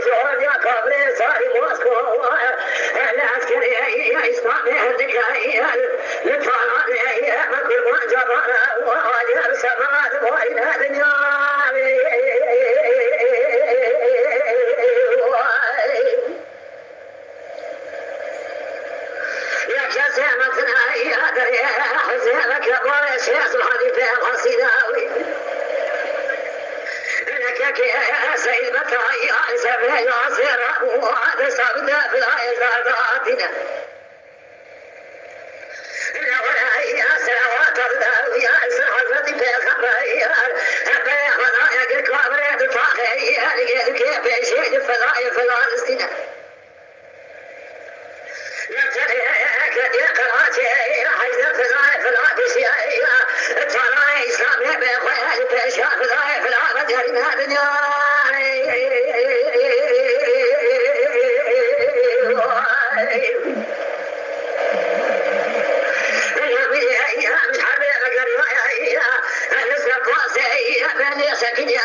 شلون يا كبري صار موسكو العسكري يا إسلامي الذكائي للفراني مكر ما جبر وهاجر سماد وإلى دنيا يا كسامتنا يا دري حزامك يا قريش يا صحابي في القصيداوي لك يا سيد مكة يا سبيل عصير وعاد سبنا في العيزاتنا يا سلوات الله يا سحبتي في خبايا أبي خلايا قلك وابريد طاخي يا كيف يشيل فضايا فلسطين يا قراتي حيزر فضايا فلسطين تراي إسلامي بخيال بشاف فضايا فلسطين يا رينا دنيا سكن يا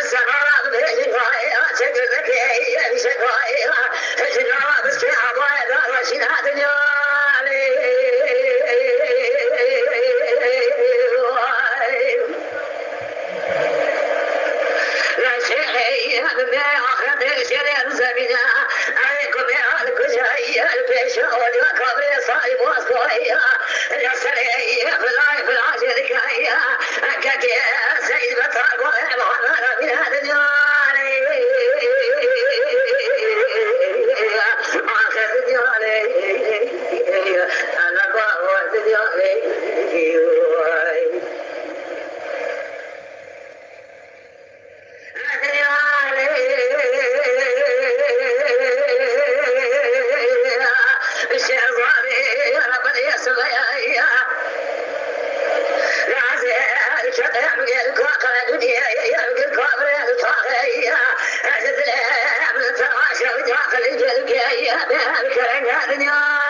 السماء بالغاية شكلك يا شكوايا جناب الساعة ضايع رشيد الدنيا لا شيء من آخر شيء زمينا عليكم يا الكشاية البيشاول يا كبري صايب وصويا يا سريع في العاشر كايا أكاك يا سيد بطاق وإعمال من هذا الديار آخر الديار أنا بابا الديار يا